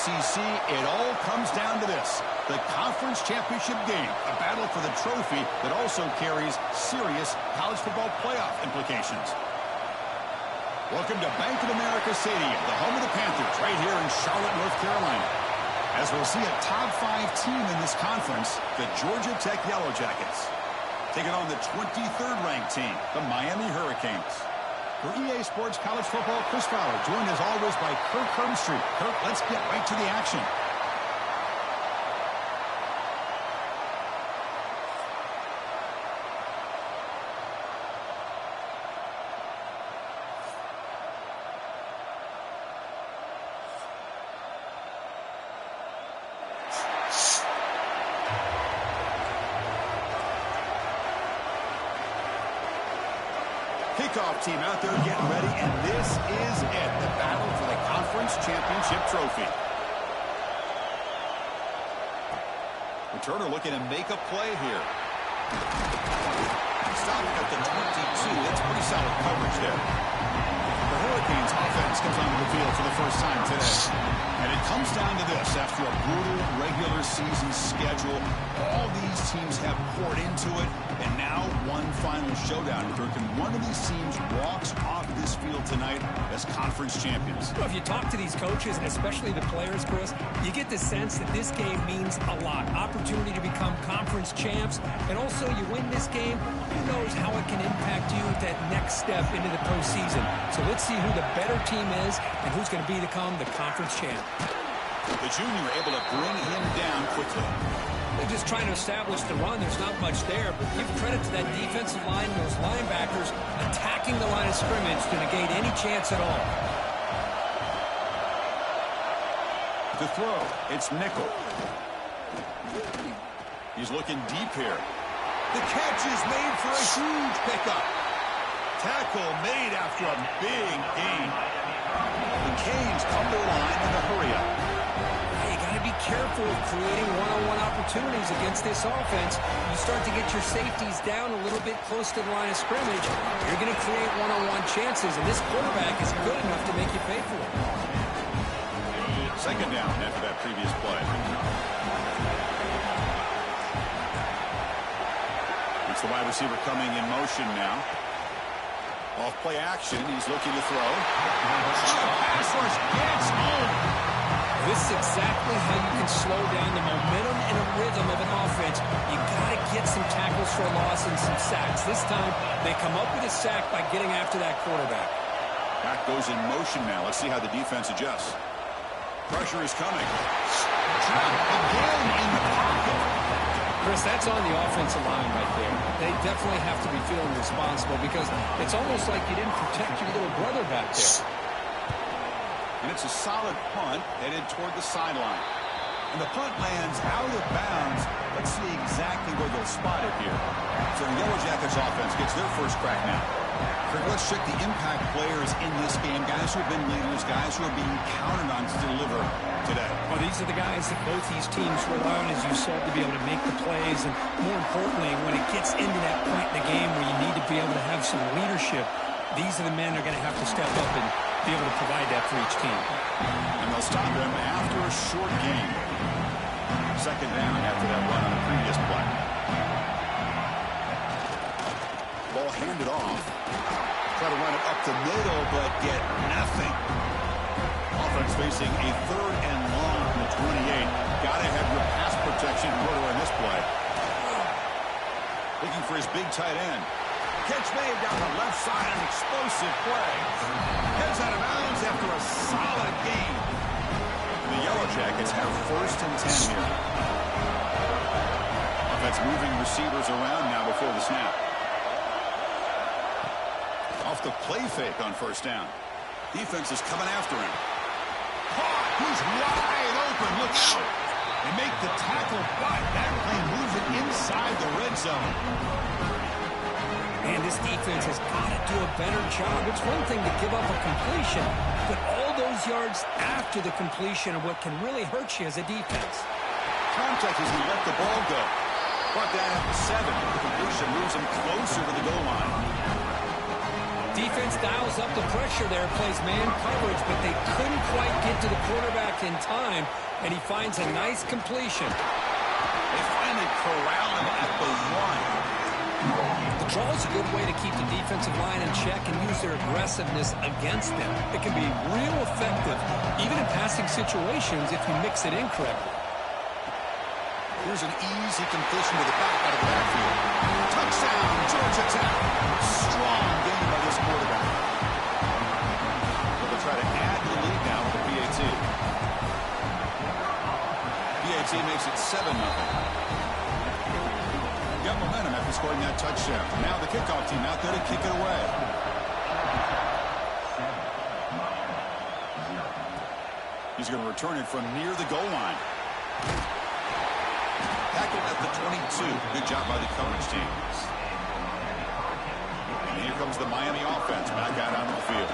ACC, it all comes down to this. The conference championship game, a battle for the trophy that also carries serious college football playoff implications. Welcome to Bank of America Stadium, the home of the Panthers, right here in Charlotte, North Carolina. As we'll see a top 5 team in this conference, the Georgia Tech Yellow Jackets, taking on the 23rd ranked team, the Miami Hurricanes. For EA Sports College Football, Chris Fowler, joined as always by Kirk Herbstreit. Kirk, let's get right to the action. Kickoff team out there getting ready, and this is it, the battle for the conference championship trophy. Returner looking to make a play here. Stopping at the 22. That's pretty solid coverage there. The Hurricanes offense comes onto the field for the first time today. And it comes down to this. After a brutal regular season schedule, all these teams have poured into it, and now one final showdown. Kirk, and one of these teams walks off this field tonight as conference champions. Well, if you talk to these coaches, and especially the players, Chris, you get the sense that this game means a lot. Opportunity to become conference champs, and also you win this game, who knows how it can impact you at that next step into the postseason. So let's see who the better team is and who's going to become the conference champ. The junior able to bring him down quickly. They're just trying to establish the run. There's not much there, but give credit to that defensive line and those linebackers attacking the line of scrimmage to negate any chance at all. To throw, it's Nickel. He's looking deep here. The catch is made for a huge pickup. Tackle made after a big gain. The Canes come to the line in a hurry-up. Hey, you got to be careful of creating one-on-one opportunities against this offense. You start to get your safeties down a little bit close to the line of scrimmage, you're going to create one-on-one chances, and this quarterback is good enough to make you pay for it. Second down after that previous play. It's the wide receiver coming in motion now. Off play action, he's looking to throw. Pass rush gets home. This is exactly how you can slow down the momentum and a rhythm of an offense. You got to get some tackles for a loss and some sacks. This time, they come up with a sack by getting after that quarterback. Back goes in motion now. Let's see how the defense adjusts. Pressure is coming. Trapped again in the pocket. Chris, that's on the offensive line right there. They definitely have to be feeling responsible because it's almost like you didn't protect your little brother back there. And it's a solid punt headed toward the sideline. And the punt lands out of bounds. Let's see exactly where they'll spot it here. So the Yellow Jackets offense gets their first crack now. Let's check the impact players in this game. Guys who have been leaders, guys who are being counted on to deliver today. Well, these are the guys that both these teams rely on, as you said, to be able to make the plays. And more importantly, when it gets into that point in the game where you need to be able to have some leadership, these are the men that are going to have to step up and be able to provide that for each team. And they'll stop them after a short game. Second down after that run on the previous play. Ball handed off. Try to run it up the middle, but get nothing. Offense facing a third and long from the 28. Got to have your pass protection in order on this play. Looking for his big tight end. Catch made down the left side, an explosive play. Heads out of bounds after a solid gain. The Yellow Jackets have first and 10 here. Offense moving receivers around now before the snap. Off the play fake on first down. Defense is coming after him. Caught. He's wide open. Look out. They make the tackle, but that play moves it inside the red zone. And this defense has got to do a better job. It's one thing to give up a completion, but all those yards after the completion are what can really hurt you as a defense. Contact as he let the ball go. Brought down at the 7. The completion moves him closer to the goal line. Defense dials up the pressure there, plays man coverage, but they couldn't quite get to the quarterback in time, and he finds a nice completion. They finally corral him at the 1. The draw is a good way to keep the defensive line in check and use their aggressiveness against them. It can be real effective, even in passing situations, if you mix it in correctly. Here's an easy completion to the back out of the backfield. Touchdown, Georgia Tech. Strong game by this quarterback. They'll try to add to the lead now with the PAT. PAT makes it 7-0. Got momentum after scoring that touchdown. Now the kickoff team out there to kick it away. He's going to return it from near the goal line. Tackled at the 22. Good job by the coverage team. And here comes the Miami offense back out onto the field.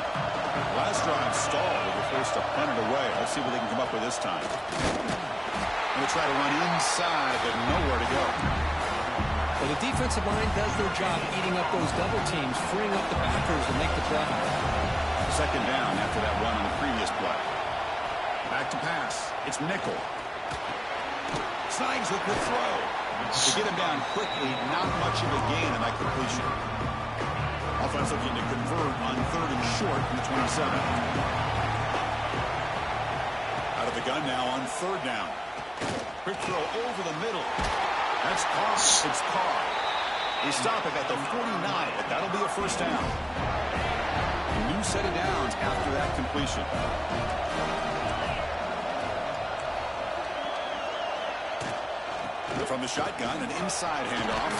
Last drive stalled. They were forced to punt it away. Let's see what they can come up with this time. Going to try to run inside, but nowhere to go. Well, the defensive line does their job eating up those double teams, freeing up the backers to make the play. Second down after that run on the previous play. Back to pass. It's nickel. Signs with the throw. To get him down quickly, not much of a gain in that completion. Offense looking to convert on 3rd and short from the 27. Out of the gun now on 3rd down. Quick throw over the middle. That's Carr. It's Carr. They stop it at the 49, but that'll be a first down. A new set of downs after that completion. From the shotgun, an inside handoff.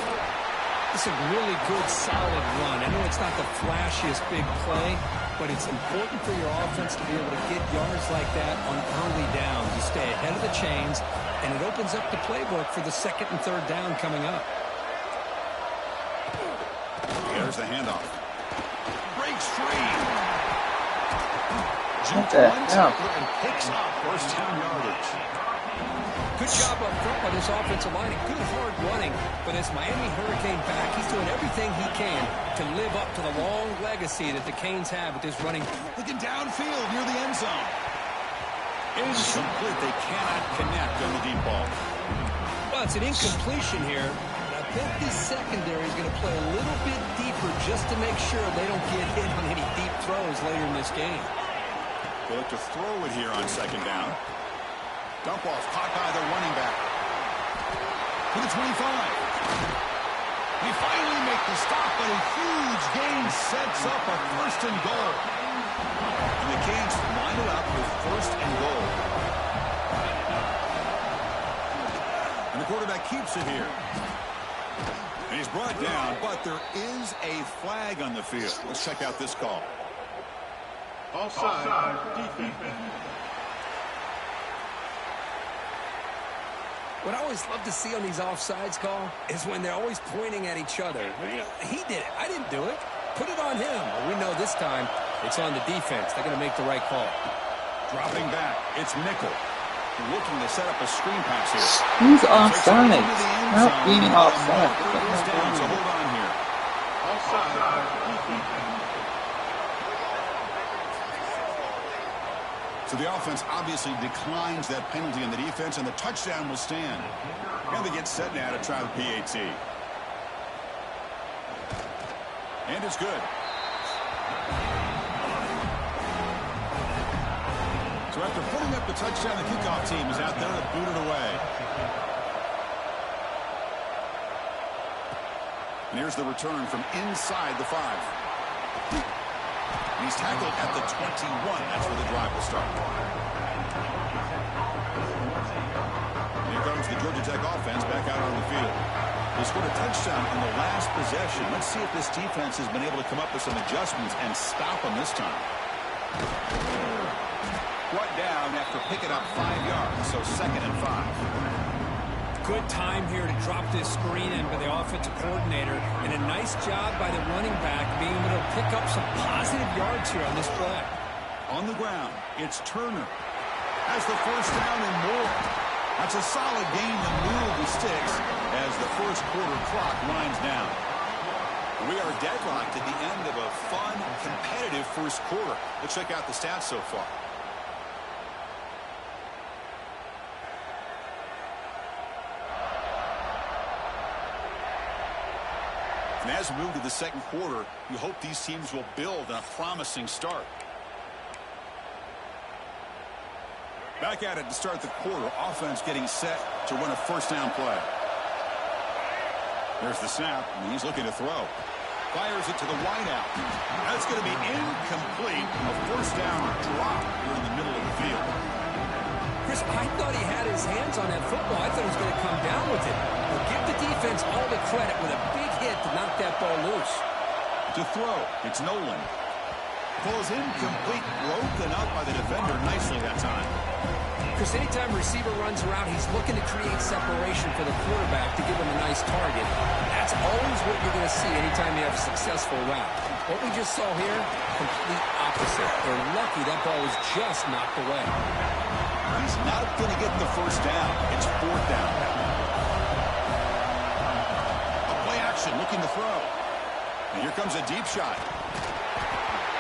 It's a really good, solid run. I know it's not the flashiest big play, but it's important for your offense to be able to get yards like that on early downs. You stay ahead of the chains, and it opens up the playbook for the 2nd and 3rd down coming up. There's the handoff. Breaks free. What the hell? And picks up first down yardage. Good job up front by this offensive line and good hard running. But as Miami Hurricane back, he's doing everything he can to live up to the long legacy that the Canes have with this running. Looking downfield near the end zone. Incomplete. They cannot connect on the deep ball. Well, it's an incompletion here. I think the secondary is going to play a little bit deeper just to make sure they don't get hit on any deep throws later in this game. They look to throw it here on 2nd down. Dump off caught by the running back. To the 25. They finally make the stop, but a huge gain sets up a 1st and goal. And the Canes line it up with 1st and goal. And the quarterback keeps it here. And he's brought down, but there is a flag on the field. Let's check out this call. Offside, defense. What I always love to see on these offsides call is when they're always pointing at each other. He did it. I didn't do it. Put it on him. Well, we know this time it's on the defense. They're going to make the right call. Dropping back. It's nickel. Looking to set up a screen pass here. Who's offside? Not being offside. So hold on here. Offside, defense. So the offense obviously declines that penalty on the defense, and the touchdown will stand. Now they get set now to try the PAT. And it's good. So after putting up the touchdown, the kickoff team is out there to boot it away. And here's the return from inside the 5. And he's tackled at the 21. That's where the drive will start. And here comes the Georgia Tech offense back out on the field. They scored a touchdown in the last possession. Let's see if this defense has been able to come up with some adjustments and stop them this time. Brought down after picking up 5 yards, so 2nd and 5. Good time here to drop this screen in by the offensive coordinator, and a nice job by the running back being able to pick up some positive yards here on this play. On the ground, it's Turner. Has the first down and more. That's a solid gain to move the sticks as the first quarter clock winds down. We are deadlocked at the end of a fun, competitive first quarter. Let's check out the stats so far. And as we move to the second quarter, you hope these teams will build on a promising start. Back at it to start the quarter. Offense getting set to run a first down play. There's the snap, and he's looking to throw. Fires it to the wideout. That's going to be incomplete. A first down drop here in the middle of the field. Chris, I thought he had his hands on that football. I thought he was going to come down with it. But give the defense all the credit with a big hit to knock that ball loose. To throw, it's Nolan. Ball is incomplete, broken up by the defender nicely that time. Chris, anytime a receiver runs around, he's looking to create separation for the quarterback to give him a nice target. That's always what you're going to see anytime you have a successful route. What we just saw here, complete opposite. They're lucky that ball was just knocked away. He's not going to get the first down. It's fourth down. A play action, looking to throw. And here comes a deep shot.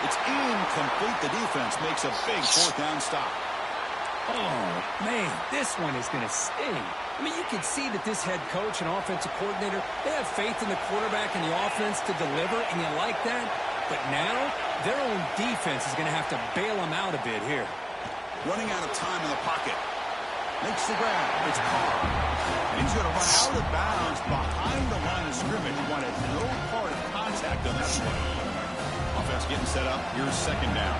It's incomplete. The defense makes a big fourth down stop. Oh, man, this one is going to sting. I mean, you can see that this head coach and offensive coordinator, they have faith in the quarterback and the offense to deliver, and you like that. But now, their own defense is going to have to bail them out a bit here. Running out of time in the pocket. Makes the grab. It's Carr. And he's going to run out of bounds behind the line of scrimmage. He wanted no part of contact on that play. Offense getting set up. Here's second down.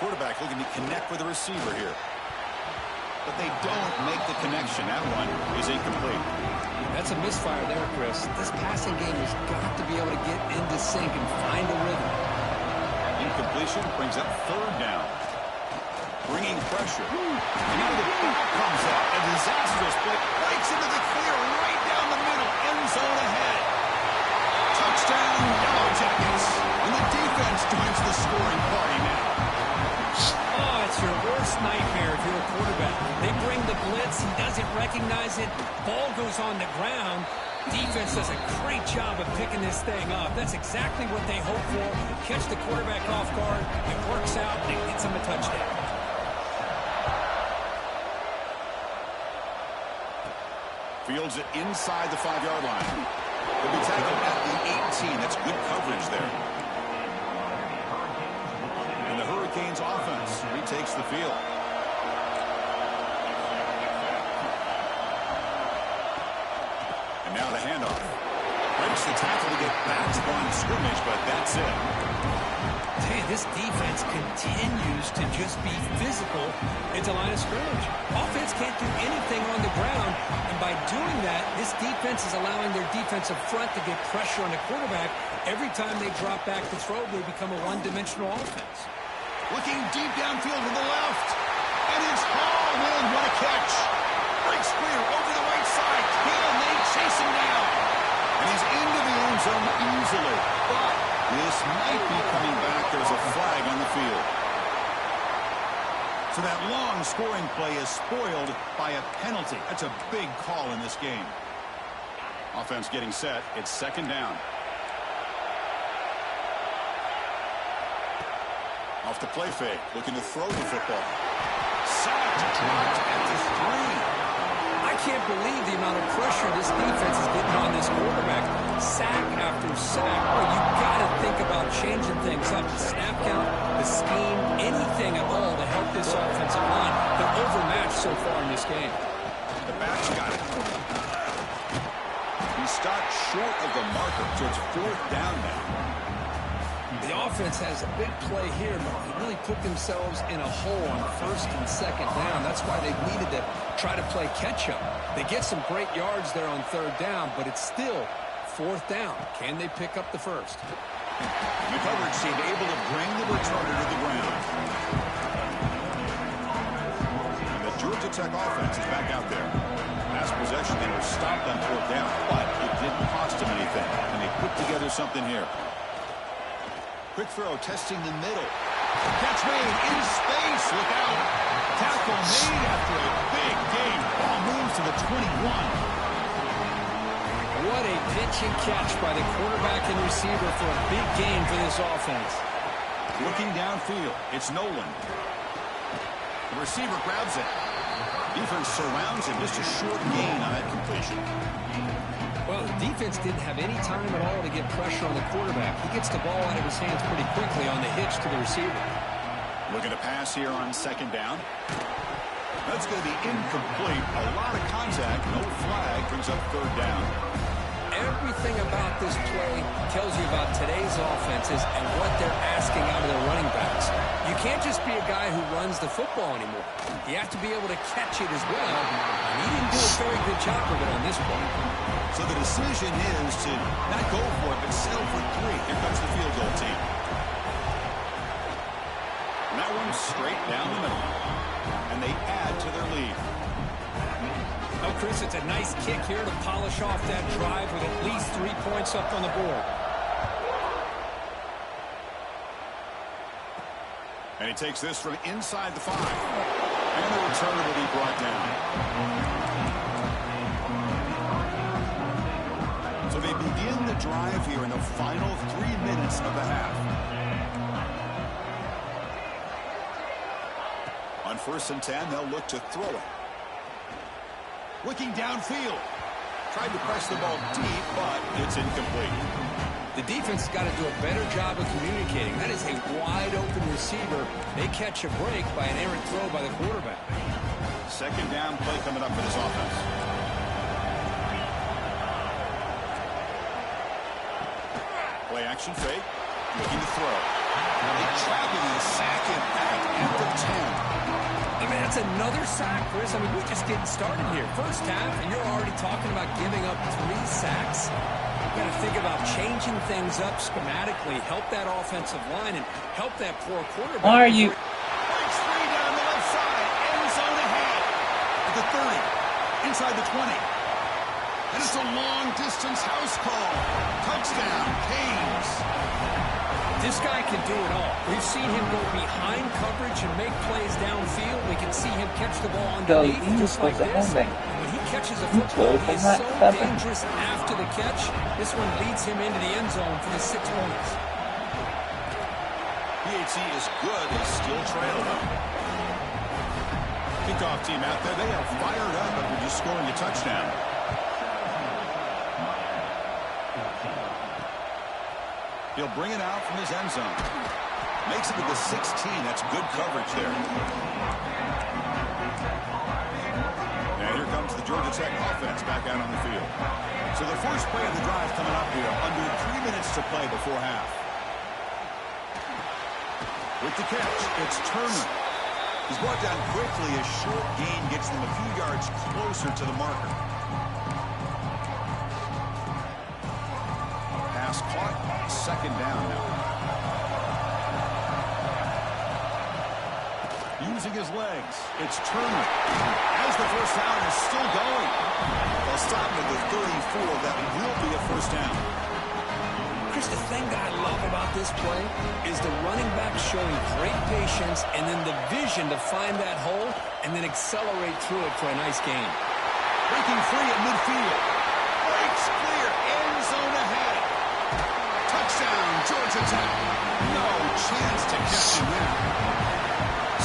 Quarterback looking to connect with the receiver here. But they don't make the connection. That one is incomplete. That's a misfire there, Chris. This passing game has got to be able to get into sync and find a rhythm. Incompletion brings up third down. Bringing pressure. And now the ball comes up. A disastrous play. Breaks into the clear right down the middle. End zone ahead. Touchdown, Yellow Jackets. And the defense joins the scoring party now. Oh, it's your worst nightmare if you're a quarterback. They bring the blitz. He doesn't recognize it. Ball goes on the ground. Defense does a great job of picking this thing up. That's exactly what they hope for. Catch the quarterback off guard. It works out, and it gets him a touchdown. Fields it inside the 5-yard line. He'll be tackled at the 18. That's good coverage there. And the Hurricanes offense retakes the field. And now the handoff. Breaks the tackle to get back to the line of scrimmage, but that's it. Hey, this defense continues to just be physical at the line of scrimmage. Offense can't do anything on the ground, and by doing that, this defense is allowing their defensive front to get pressure on the quarterback. Every time they drop back to throw, they become a one-dimensional offense. Looking deep downfield to the left. And it's hauled in. What a catch. Breaks clear over the right side. Can they chase him down? And he's into the end zone easily. But this might be coming back. There's a flag on the field. So that long scoring play is spoiled by a penalty. That's a big call in this game. Offense getting set. It's second down. Off the play fake, looking to throw the football. Sacked, dropped at the 3. I can't believe the amount of pressure this defense is getting on this quarterback. Sack after sack. Well, you got to think about changing things up. The snap count, the scheme, anything at all to help this offensive line. They're overmatched so far in this game. The back's got it. He stopped short of the marker, so it's fourth down now. The offense has a big play here, but they really put themselves in a hole on first and second down. That's why they needed to try to play catch-up. They get some great yards there on third down, but it's still fourth down. Can they pick up the first? The coverage seemed able to bring the returner to the ground. And the Georgia Tech offense is back out there. Last possession, they were stopped on fourth down, but it didn't cost them anything. And they put together something here. Quick throw, testing the middle. Catch made in space. Look out. Tackle made after a big gain. Ball moves to the 21. What a pitch and catch by the quarterback and receiver for a big gain for this offense. Looking downfield, it's Nolan. The receiver grabs it. Defense surrounds him. Just a short gain on that completion. Well, the defense didn't have any time at all to get pressure on the quarterback. He gets the ball out of his hands pretty quickly on the hitch to the receiver. Looking to pass here on second down. That's going to be incomplete. A lot of contact. No flag. Brings up third down. Everything about this play tells you about today's offenses and what they're asking out of their running backs. You can't just be a guy who runs the football anymore. You have to be able to catch it as well, and he didn't do a very good job of it on this play. So the decision is to not go for it, but settle for 3. Here comes the field goal team. And that one's straight down the middle. And they add to their lead. Oh, Chris, it's a nice kick here to polish off that drive with at least 3 points up on the board. And he takes this from inside the 5. And the return will be brought down. So they begin the drive here in the final 3 minutes of the half. On 1st and 10, they'll look to throw it. Looking downfield. Tried to press the ball deep, but it's incomplete. The defense has got to do a better job of communicating. That is a wide-open receiver. They catch a break by an errant throw by the quarterback. Second down play coming up for this offense. Play action fake. Looking to throw. They trap him and sack him at the 10. I mean, that's another sack, Chris. I mean, we're just getting started here. First half, and you're already talking about giving up 3 sacks. You've got to think about changing things up schematically, help that offensive line, and help that poor quarterback. Why are you... Breaks free down the left side. End zone ahead. At the 30. Inside the 20. And it's a long-distance house call. Touchdown, Canes. This guy can do it all. We've seen him go behind coverage and make plays downfield. We can see him catch the ball underneath just like this. And when he catches a football, he's so dangerous after the catch. This one leads him into the end zone for the 6 points. PHC is good. They still trail them. Kickoff team out there. They are fired up after just scoring a touchdown. He'll bring it out from his end zone. Makes it to the 16. That's good coverage there. And here comes the Georgia Tech offense back out on the field. So the first play of the drive coming up here. Under 3 minutes to play before half. With the catch, it's Turner. He's brought down quickly. A short gain gets them a few yards closer to the marker. Pass caught. Second down now. Using his legs. It's Turner. As the first down is still going. They'll stop him at the 34. That will be a first down. Chris, the thing that I love about this play is the running back showing great patience and then the vision to find that hole and then accelerate through it for a nice gain. Breaking free at midfield. Breaks clear. End zone ahead. Touchdown, Georgia Tech. No chance to catch him there.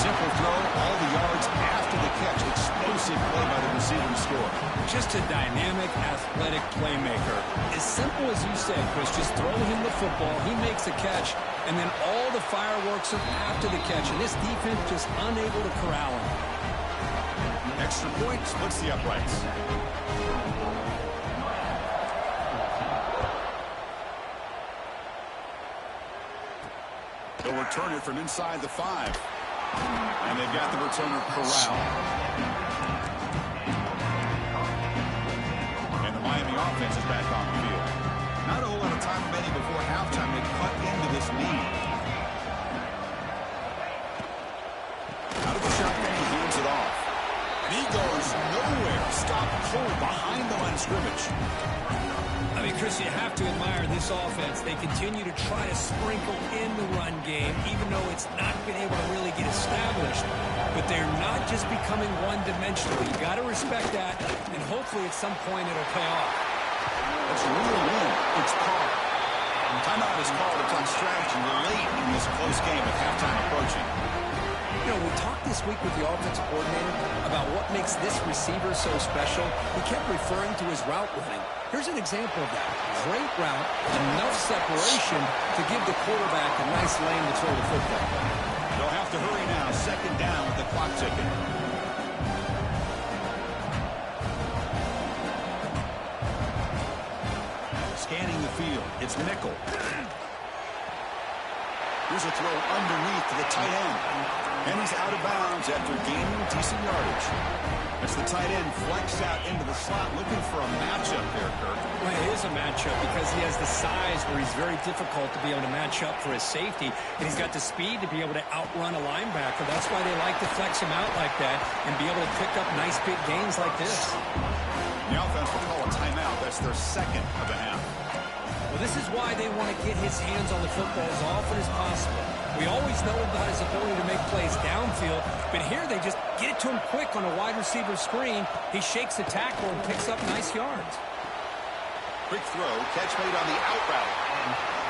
Simple throw, all the yards after the catch. Explosive play by the receiver to score. Just a dynamic, athletic playmaker. As simple as you said, Chris, just throw him the football, he makes a catch, and then all the fireworks are after the catch, and this defense just unable to corral him. Extra point splits the uprights. They'll return it from inside the 5. And they've got the returner corralled. And the Miami offense is back on the field. Not a whole lot of time remaining before halftime to cut into this lead. Out of the shotgun, he hands it off. And he goes nowhere. Stop cold behind the line of scrimmage. I mean, Chris, you have to admire this offense. They continue to try to sprinkle in the run game, even though it's not been able to really get established. But but they're not just becoming one-dimensional. You got to respect that, and hopefully at some point it'll pay off. That's a real win. It's par. Timeout is called to talk strategy late in this close game with halftime approaching. You know, we talked this week with the offensive coordinator about what makes this receiver so special. He kept referring to his route running. Here's an example of that. Great route, enough separation to give the quarterback a nice lane to throw the football. They'll have to hurry now. Second down with the clock ticking. Scanning the field. It's nickel. Here's a throw underneath to the tight end. And he's out of bounds after gaining decent yardage. As the tight end flexed out into the slot, looking for a matchup there, Kirk. Well, it is a matchup because he has the size where he's very difficult to be able to match up for his safety, and he's got the speed to be able to outrun a linebacker. That's why they like to flex him out like that and be able to pick up nice big gains like this. The offense will call a timeout. That's their second of the half. Well, this is why they want to get his hands on the football as often as possible. We always know about his ability to make plays downfield, but here they just get it to him quick on a wide receiver screen. He shakes the tackle and picks up nice yards. Quick throw, catch made on the out route.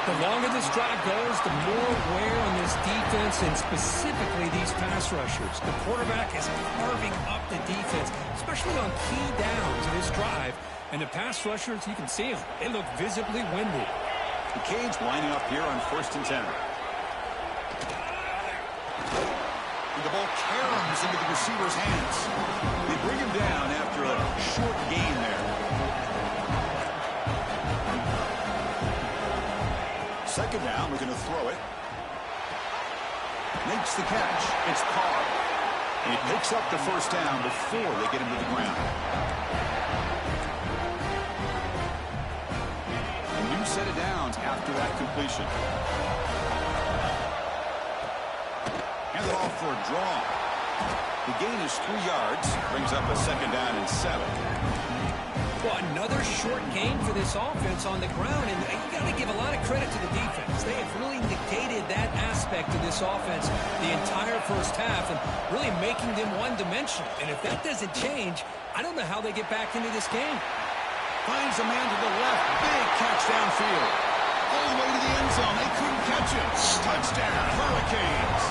The longer this drive goes, the more wear on this defense and specifically these pass rushers. The quarterback is carving up the defense, especially on key downs in this drive. And the pass rushers, you can see them. They look visibly winded. The Canes lining up here on 1st and 10. And the ball caroms into the receiver's hands. They bring him down after a short gain there. Second down, we're going to throw it. Makes the catch. It's Carr. And he picks up the first down before they get him to the ground. A new set of downs after that completion. Hand it off for a draw. The gain is 3 yards. Brings up a second down and 7. Well, another short gain for this offense on the ground, and you got to give a lot of credit to the defense. They have really negated that aspect of this offense the entire first half and really making them one-dimensional. And if that doesn't change, I don't know how they get back into this game. Finds a man to the left. Big catch downfield. All the way to the end zone. They couldn't catch him. Touchdown, Hurricanes.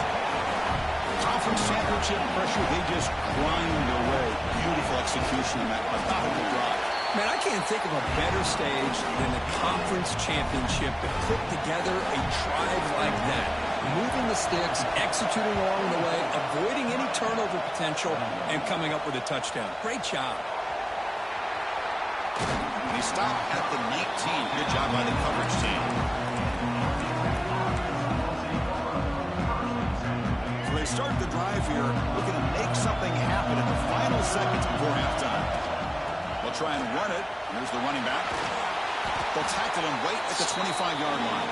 Conference championship pressure, they just grind away. Beautiful execution on that methodical drive. Man, I can't think of a better stage than the conference championship to put together a drive like that. Moving the sticks, executing along the way, avoiding any turnover potential, and coming up with a touchdown. Great job. He stopped at the 19. Good job by the coverage team. So they start the drive here, looking to make something happen in the final seconds before halftime. They'll try and run it. Here's the running back. They'll tackle him right at the 25-yard line.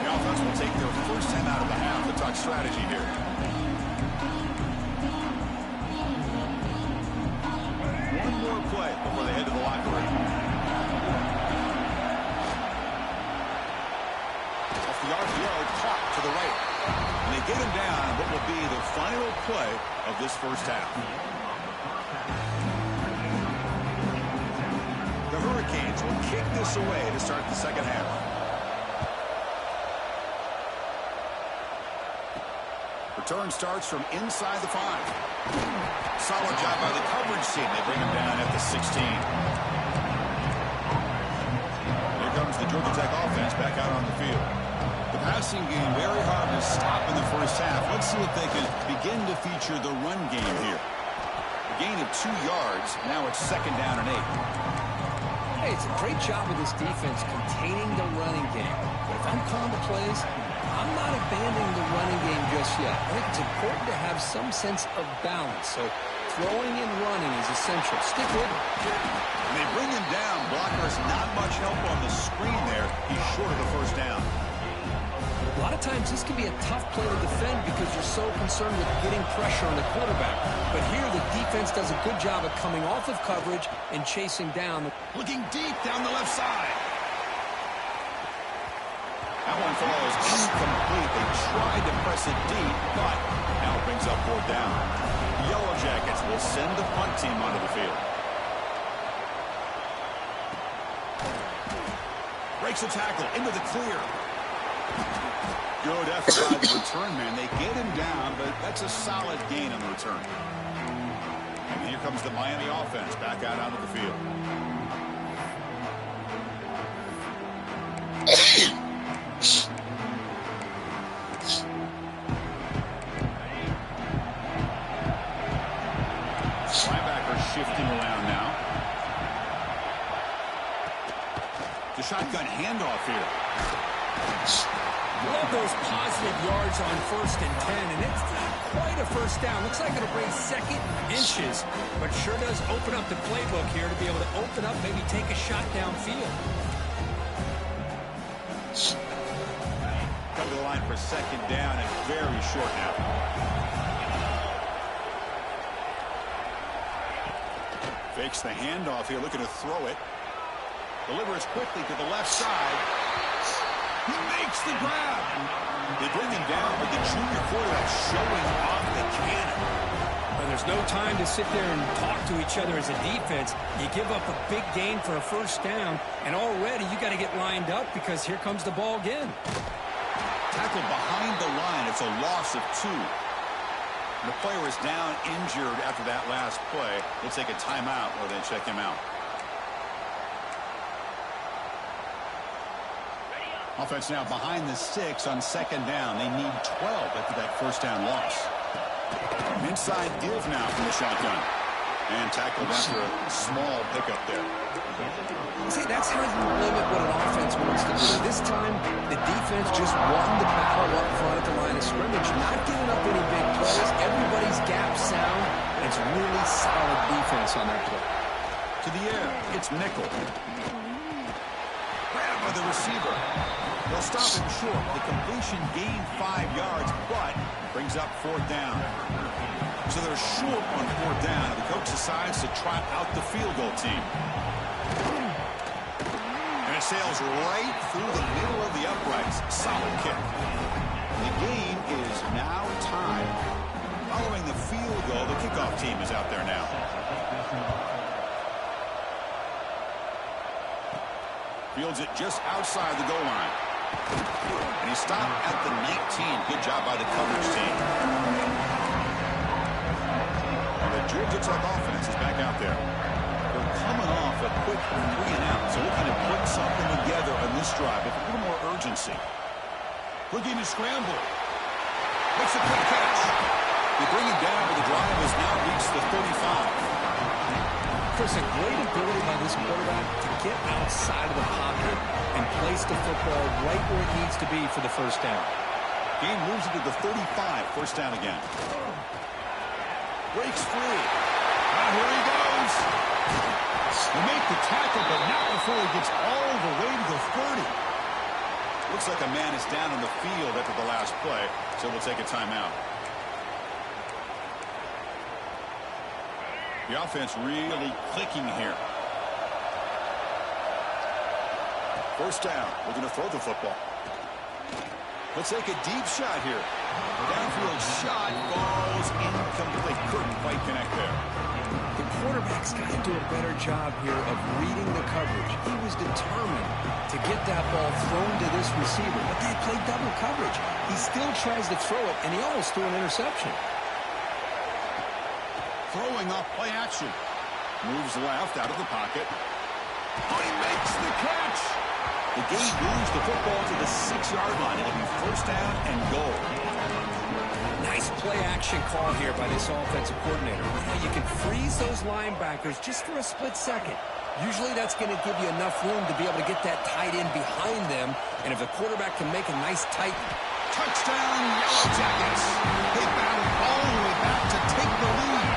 The offense will take their first time out of the half to talk strategy here. One more play before they head to the locker room. Off the RPO, caught to the right. And they get him down on what will be the final play of this first half. The Hurricanes will kick this away to start the second half. Return starts from inside the 5. Solid job by the coverage team. They bring him down at the 16. Here comes the Georgia Tech offense back out on the field. The passing game very hard to stop in the first half. Let's see if they can begin to feature the run game here. A gain of 2 yards. Now it's second down and 8. Hey, it's a great job of this defense containing the running game. But if I'm calling the plays, I'm not abandoning the running game just yet. I think it's important to have some sense of balance. So throwing and running is essential. Stick with it. And they bring him down. Blockers not much help on the screen there. He's short of the first down. A lot of times this can be a tough play to defend because you're so concerned with getting pressure on the quarterback. But here the defense does a good job of coming off of coverage and chasing down. Looking deep down the left side. That one falls incomplete. They tried to press toss it deep, but now it brings up 4th down. Yellow Jackets will send the punt team onto the field. Breaks a tackle into the clear. Good effort by the return man. They get him down, but that's a solid gain on the return. And here comes the Miami offense back out onto the field. Linebacker shifting around now. The shotgun handoff here. Love those positive yards on 1st and 10, and it's not quite a first down. Looks like it'll bring 2nd inches, but sure does open up the playbook here to be able to open up, maybe take a shot downfield. Come to the line for 2nd down and very short now. Fakes the handoff here, looking to throw it. Delivers quickly to the left side. He makes the grab. They bring him down, but the junior quarterback showing off the cannon. And there's no time to sit there and talk to each other as a defense. You give up a big gain for a 1st down, and already you got to get lined up because here comes the ball again. Tackle behind the line. It's a loss of 2. The player is down injured after that last play. They'll take a timeout or they check him out. Offense now behind the 6 on 2nd down. They need 12 after that 1st down loss. Inside give now from the shotgun. And tackled after a small pickup there. See, that's how you limit what an offense wants to do. This time, the defense just won the battle up front at the line of scrimmage, not giving up any big plays. Everybody's gap sound, and it's really solid defense on that play. To the air, it's Nickel. Grab by the receiver. They'll stop him short. The completion gained 5 yards, but brings up 4th down. So they're short on 4th down. The coach decides to trot out the field goal team. And it sails right through the middle of the uprights. Solid kick. The game is now tied. Following the field goal, the kickoff team is out there now. Fields it just outside the goal line. And he stopped at the 19. Good job by the coverage team. And the Georgia Tech offense is back out there. They're coming off a quick 3 and out. So looking to put something together on this drive with a little more urgency. Looking to scramble. Makes a quick catch. They bring him down, but the drive has now reached the 35. Chris, a great ability by this quarterback to get outside of the pocket and place the football right where it needs to be for the 1st down. Game moves into the 35, 1st down again. Breaks free. Now here he goes. He makes the tackle, but not before he gets all the way to the 30. Looks like a man is down in the field after the last play, so we'll take a timeout. The offense really clicking here. 1st down. We're going to throw the football. Let's take a deep shot here. Downfield shot falls incomplete. Couldn't quite connect there. The quarterback's got to do a better job here of reading the coverage. He was determined to get that ball thrown to this receiver, but they played double coverage. He still tries to throw it, and he almost threw an interception. Throwing off play action. Moves left out of the pocket. Oh, he makes the catch. The game moves the football to the 6-yard line. It'll be 1st down and goal. Nice play action call here by this offensive coordinator. Now you can freeze those linebackers just for a split second. Usually that's going to give you enough room to be able to get that tight end behind them. And if the quarterback can make a nice tight touchdown, Yellow Jackets. They battled all the way back to take the lead.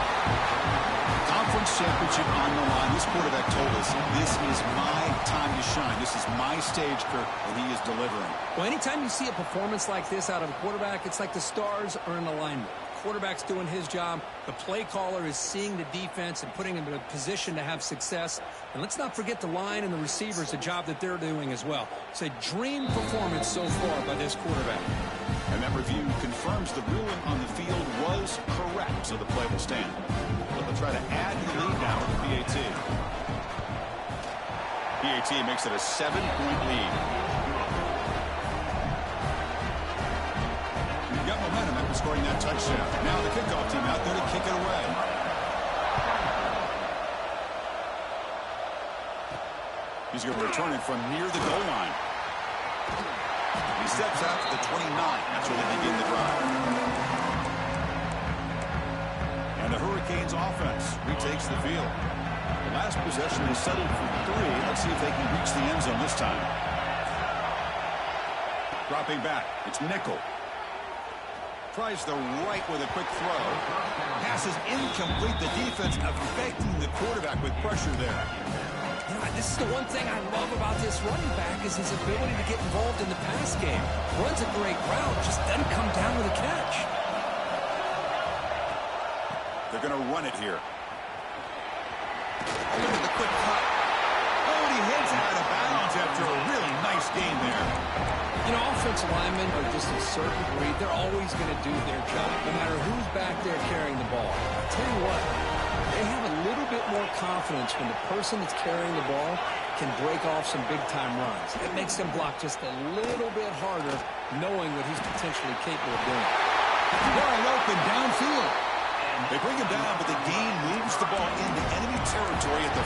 Conference championship on the line. This quarterback told us, this is my time to shine. This is my stage, Kirk, and he is delivering. Well, anytime you see a performance like this out of a quarterback, it's like the stars are in alignment. Quarterback's doing his job. The play caller is seeing the defense and putting him in a position to have success. And let's not forget the line and the receivers, the job that they're doing as well. It's a dream performance so far by this quarterback. And that review confirms confirms the ruling on the field was correct, so the play will stand. But they'll try to add to the lead now with the PAT. PAT makes it a 7-point lead. You've got momentum after scoring that touchdown. Now the kickoff team out there to kick it away. He's going to return it from near the goal line. He steps out to the 29. That's where they begin the drive. And the Hurricanes offense retakes the field. The last possession is settled for 3. Let's see if they can reach the end zone this time. Dropping back. It's Nickel. Tries the right with a quick throw. Pass is incomplete. The defense affecting the quarterback with pressure there. This is the one thing I love about this running back is his ability to get involved in the pass game. Runs a great route, just doesn't come down with a catch. They're going to run it here. Look at the quick cut. Oh, and he heads out of bounds after a really nice game there. You know, offensive linemen are just a certain breed. They're always going to do their job, no matter who's back there carrying the ball. I'll tell you what. They have a little bit more confidence when the person that's carrying the ball can break off some big-time runs. It makes them block just a little bit harder, knowing what he's potentially capable of doing. Wide open downfield. They bring him down, but the gain moves the ball into enemy territory at the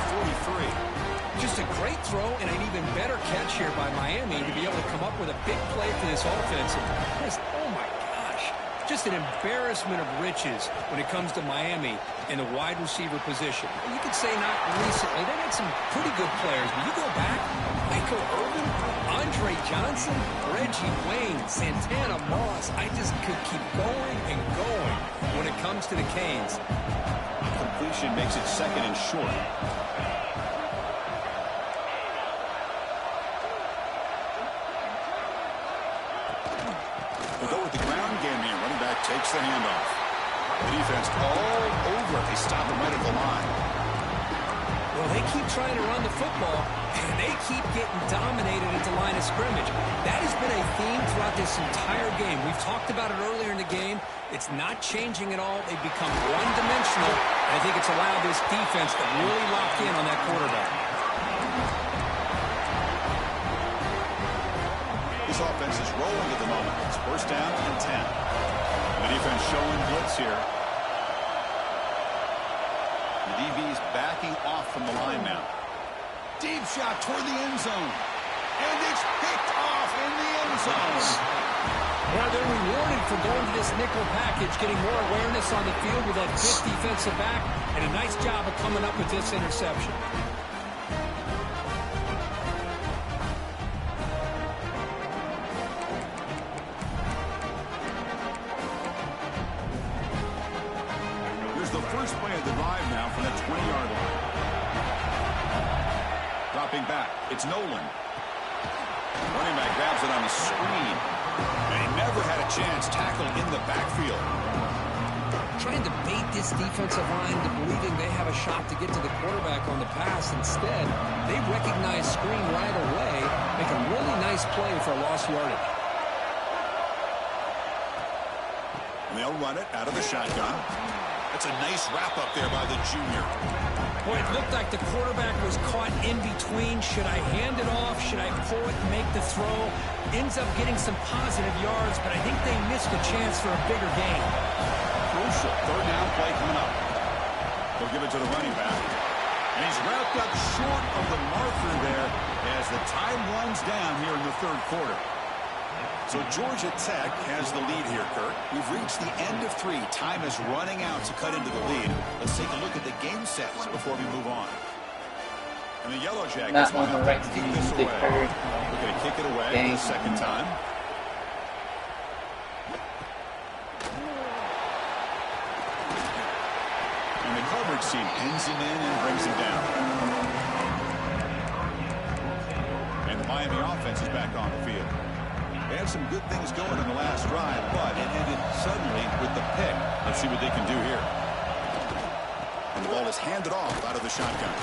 43. Just a great throw and an even better catch here by Miami to be able to come up with a big play for this offense. Oh, my gosh. Just an embarrassment of riches when it comes to Miami in the wide receiver position. You could say not recently. They had some pretty good players. When you go back, Michael Irvin, Andre Johnson, Reggie Wayne, Santana Moss. I just could keep going and going when it comes to the Canes. Completion makes it 2nd and short. They'll go with the ground game here. Running back takes the handoff. The defense all over it. They stop him right at the line. Well, they keep trying to run the football, and they keep getting dominated at the line of scrimmage. That has been a theme throughout this entire game. We've talked about it earlier in the game. It's not changing at all. They've become one-dimensional, and I think it's allowed this defense to really lock in on that quarterback. This offense is rolling at the moment. It's 1st down and 10. The defense showing blitz here. The DB's backing off from the line now. Deep shot toward the end zone. And it's picked off in the end zone. Well, they're rewarded for going to this nickel package, getting more awareness on the field with that fifth defensive back, and a nice job of coming up with this interception. The first play of the drive now from that 20-yard line. Dropping back. It's Nolan. Running back grabs it on a screen. And he never had a chance tackled in the backfield. Trying to bait this defensive line to believing they have a shot to get to the quarterback on the pass. Instead, they recognize screen right away, make a really nice play for a lost yardage. And they'll run it out of the shotgun. That's a nice wrap-up there by the junior. Boy, it looked like the quarterback was caught in between. Should I hand it off? Should I pull it and make the throw? Ends up getting some positive yards, but I think they missed a chance for a bigger gain. Crucial 3rd down play coming up. They'll give it to the running back. And he's wrapped up short of the marker there as the time runs down here in the 3rd quarter. So Georgia Tech has the lead here, Kurt. We've reached the end of 3. Time is running out to cut into the lead. Let's take a look at the game sets before we move on. And the Yellow Jackets want to kick this away. We're going to kick it away for the 2nd time. And the coverage team pins him in and brings him down. And the Miami offense is back on the field. They had some good things going in the last drive, but it ended suddenly with the pick. Let's see what they can do here. And the ball is handed off out of the shotgun.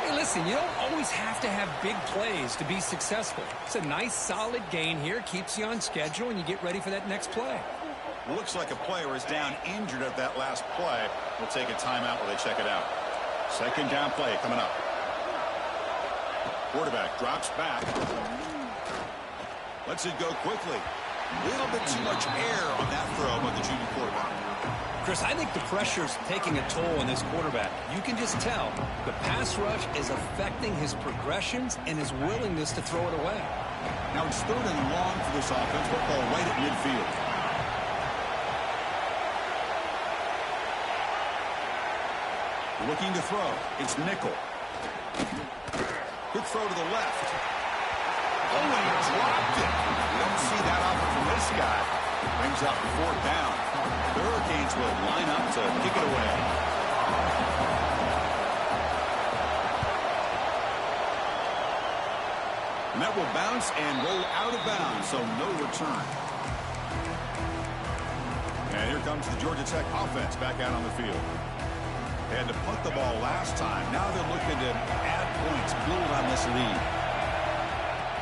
Hey, listen, you don't always have to have big plays to be successful. It's a nice, solid gain here. Keeps you on schedule, and you get ready for that next play. Looks like a player is down injured at that last play. We'll take a timeout while they check it out. Second down play coming up. Quarterback drops back. Lets it go quickly. A little bit too much air on that throw by the junior quarterback. Chris, I think the pressure's taking a toll on this quarterback. You can just tell the pass rush is affecting his progressions and his willingness to throw it away. Now it's 3rd and long for this offense. Football right at midfield. Looking to throw. It's nickel. Quick throw to the left. Oh, and he dropped it. You don't see that often from this guy. Brings up 4th down. The Hurricanes will line up to kick it away. And that will bounce and roll out of bounds, so no return. And here comes the Georgia Tech offense back out on the field. They had to punt the ball last time. Now they're looking to add points, build on this lead.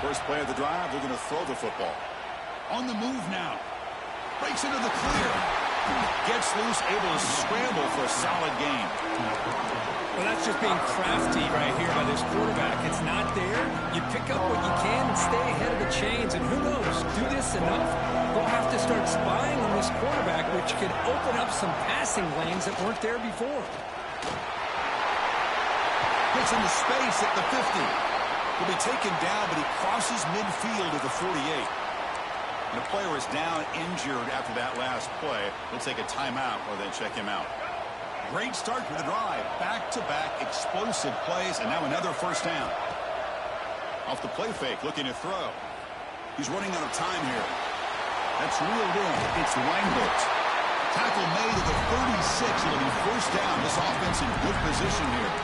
First play of the drive, they're going to throw the football. On the move now. Breaks into the clear. Gets loose, able to scramble for a solid gain. Well, that's just being crafty right here by this quarterback. It's not there. You pick up what you can and stay ahead of the chains. And who knows, do this enough, they'll have to start spying on this quarterback, which could open up some passing lanes that weren't there before. Gets into space at the 50. Will be taken down, but he crosses midfield at the 48. And the player is down injured after that last play. We'll take a timeout while they check him out. Great start for the drive. Back-to-back explosive plays, and now another first down. Off the play fake, looking to throw. He's running out of time here. That's reeled in. It's Reinbolt. Tackle made at the 36. It'll be first down. This offense in good position here.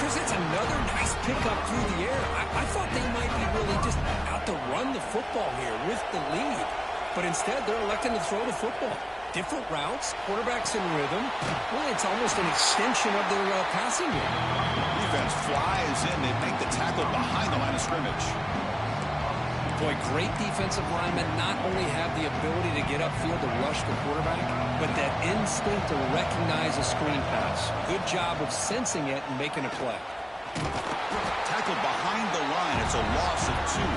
Chris, it's another nice pickup through the air. I thought they might be really just out to run the football here with the lead. But instead, they're electing to throw the football. Different routes, quarterbacks in rhythm. Well, it's almost an extension of their passing game. Defense flies in. They make the tackle behind the line of scrimmage. Boy, great defensive linemen not only have the ability to get upfield to rush the quarterback, but that instinct to recognize a screen pass. Good job of sensing it and making a play. Tackle behind the line. It's a loss of 2.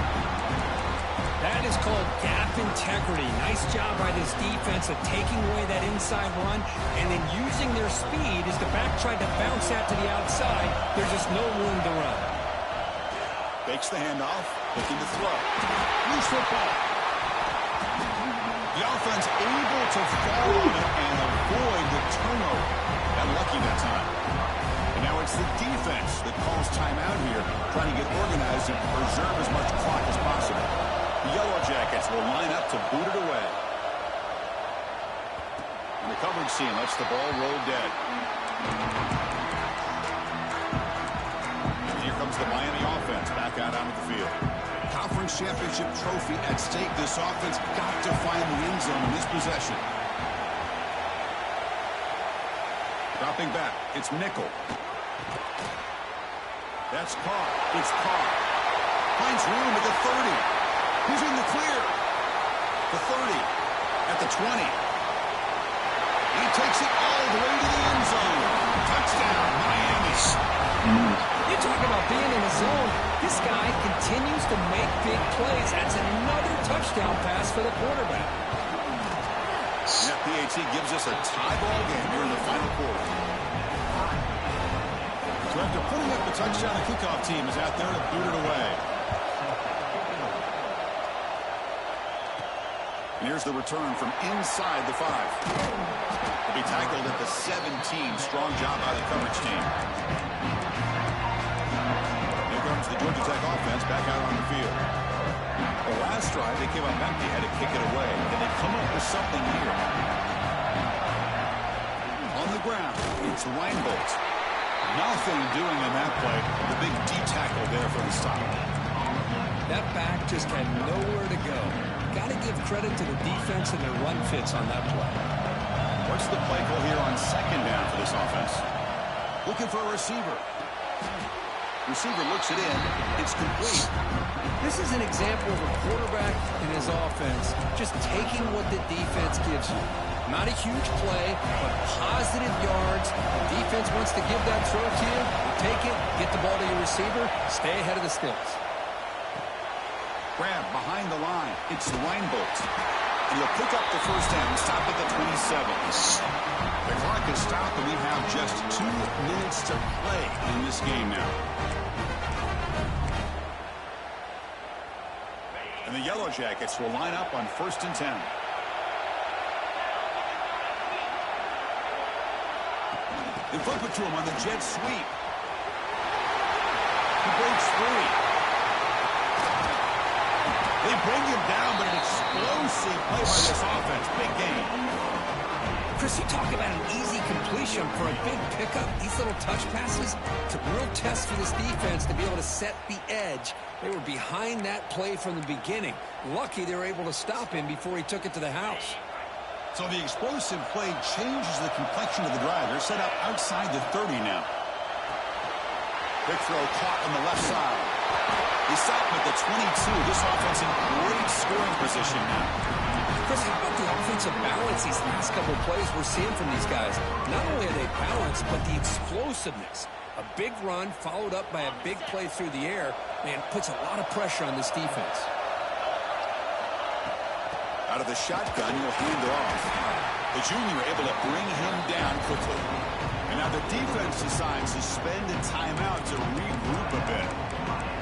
That is called gap integrity. Nice job by this defense of taking away that inside run and then using their speed as the back tried to bounce out to the outside. There's just no room to run. Fakes the handoff, looking to throw. Loose football. The offense able to fall on it and avoid the turnover. Got lucky that time. And now it's the defense that calls timeout here, trying to get organized and preserve as much clock as possible. The Yellow Jackets will line up to boot it away. And the coverage team lets the ball roll dead. And here comes the Miami offense back out onto the field. Conference championship trophy at stake. This offense got to find the end zone in this possession. Dropping back. It's Nickel. That's Carr. It's Carr. Finds room at the 30. Who's in the clear? The 30. At the 20. He takes it all the way to the end zone. Touchdown, Miami. You talk about being in the zone. This guy continues to make big plays. That's another touchdown pass for the quarterback. And that PAT gives us a tie ball game here in the final quarter. So after putting up the touchdown, the kickoff team is out there to boot it away. And here's the return from inside the 5. He'll be tackled at the 17. Strong job by the coverage team. Here comes the Georgia Tech offense back out on the field. The last drive, they came up empty, had to kick it away. And they come up with something here. On the ground, it's Reinbolt. Nothing doing on that play. The big D tackle there for the stop. That back just had nowhere to go. Got to give credit to the defense and their run fits on that play. What's the play call here on second down for this offense? Looking for a receiver. Receiver looks it in. It's complete. This is an example of a quarterback and his offense just taking what the defense gives you. Not a huge play, but positive yards. The defense wants to give that throw to you. You take it, get the ball to your receiver, stay ahead of the sticks. Grab behind the line. It's Reinbolt. And he'll pick up the first down. Stop at the 27. The clock is stopped, and we have just 2 minutes to play in this game now. And the Yellow Jackets will line up on 1st and 10. They flip it to him on the jet sweep. He breaks free. They bring him down, but an explosive play by this offense. Big game. Chris, you talk about an easy completion for a big pickup. These little touch passes, it's a real test for this defense to be able to set the edge. They were behind that play from the beginning. Lucky they were able to stop him before he took it to the house. So the explosive play changes the complexion of the drive. They're set up outside the 30 now. Big throw caught on the left side. They stop him at the 22. This offense in great scoring position now. Chris, how about the offensive balance these last couple of plays we're seeing from these guys? Not only are they balanced, but the explosiveness. A big run followed up by a big play through the air, man, puts a lot of pressure on this defense. Out of the shotgun, he'll hand it off. The junior able to bring him down quickly. And now the defense decides to spend a timeout to regroup a bit.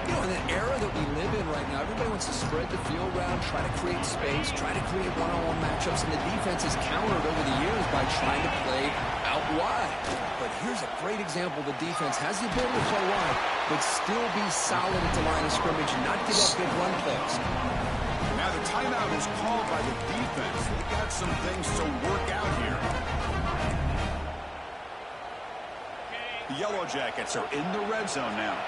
You know, in the era that we live in right now, everybody wants to spread the field around, try to create space, try to create one-on-one matchups, and the defense has countered over the years by trying to play out wide. But here's a great example. The defense has the ability to play wide, but still be solid at the line of scrimmage and not give up big run plays. Now the timeout is called by the defense. They've got some things to work out here. The Yellow Jackets are in the red zone now.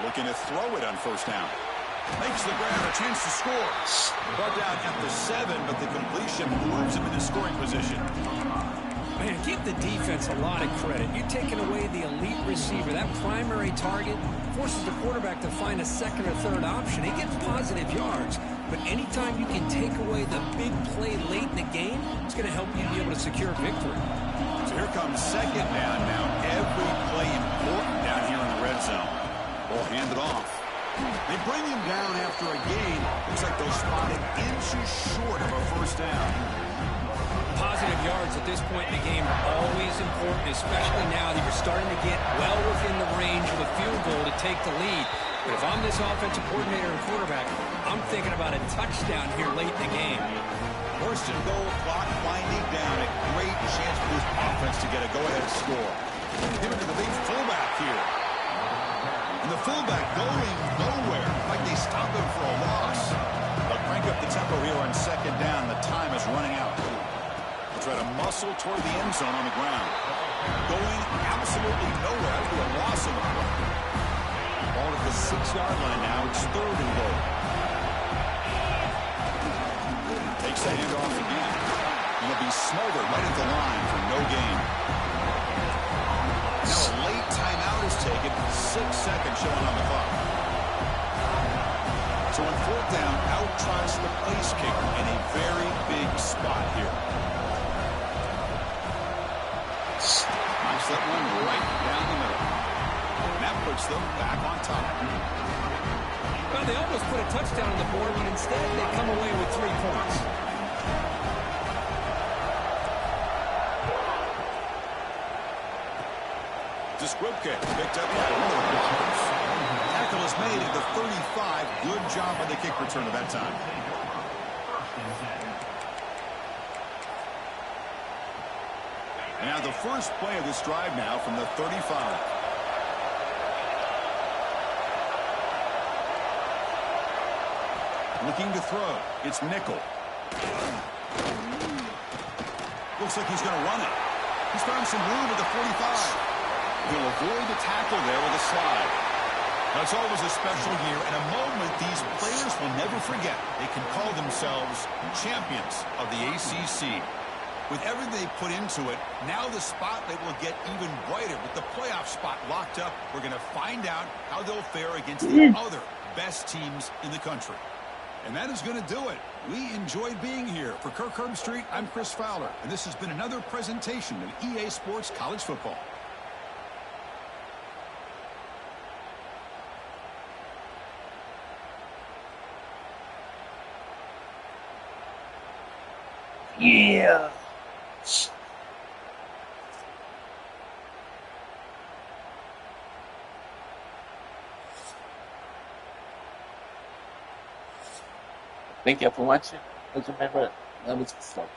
Looking to throw it on 1st down. Makes the grab, a chance to score. Brought down at the 7, but the completion moves him into scoring position. Man, give the defense a lot of credit. You're taking away the elite receiver. That primary target forces the quarterback to find a 2nd or 3rd option. He gets positive yards, but anytime you can take away the big play late in the game, it's going to help you be able to secure victory. So here comes 2nd down now. Every play important down here in the red zone. Ball handed off. They bring him down after a gain. Looks like they'll spot it inches short of a 1st down. Positive yards at this point in the game are always important, especially now that you're starting to get well within the range of the field goal to take the lead. But if I'm this offensive coordinator and quarterback, I'm thinking about a touchdown here late in the game. 1st and goal, clock winding down. A great chance for this offense to get a go-ahead score. Give it to the big fullback here. And the fullback going nowhere. Like they stop him for a loss. They'll crank up the tempo here on 2nd down. The time is running out. They'll try to muscle toward the end zone on the ground. Going absolutely nowhere. That'll be a loss on the play. Ball at the 6-yard line now. It's 3rd and goal. Takes the handoff again. And he'll be smothered right at the line for no gain. Now a late timeout is taken. 6 seconds showing on the clock. So on 4th down, out tries the place kicker in a very big spot here. Knocks that one right down the middle. And that puts them back on top. Well, they almost put a touchdown on the board, but instead they come away with 3 points. Squibka picked up by one of the blockers. Tackle is made at the 35. Good job on the kick return at that time. And now the first play of this drive now from the 35. Looking to throw. It's Nickel. Looks like he's going to run it. He's found some room at the 45. He'll avoid the tackle there with a slide. That's always a special year and a moment these players will never forget. They can call themselves champions of the ACC. With everything they put into it, now the spotlight will get even brighter. With the playoff spot locked up, we're going to find out how they'll fare against the other best teams in the country. And that is going to do it. We enjoyed being here. For Kirk Herbstreit, I'm Chris Fowler, and this has been another presentation of EA Sports College Football. Yeah. Thank you for watching. Let's remember that was stuff.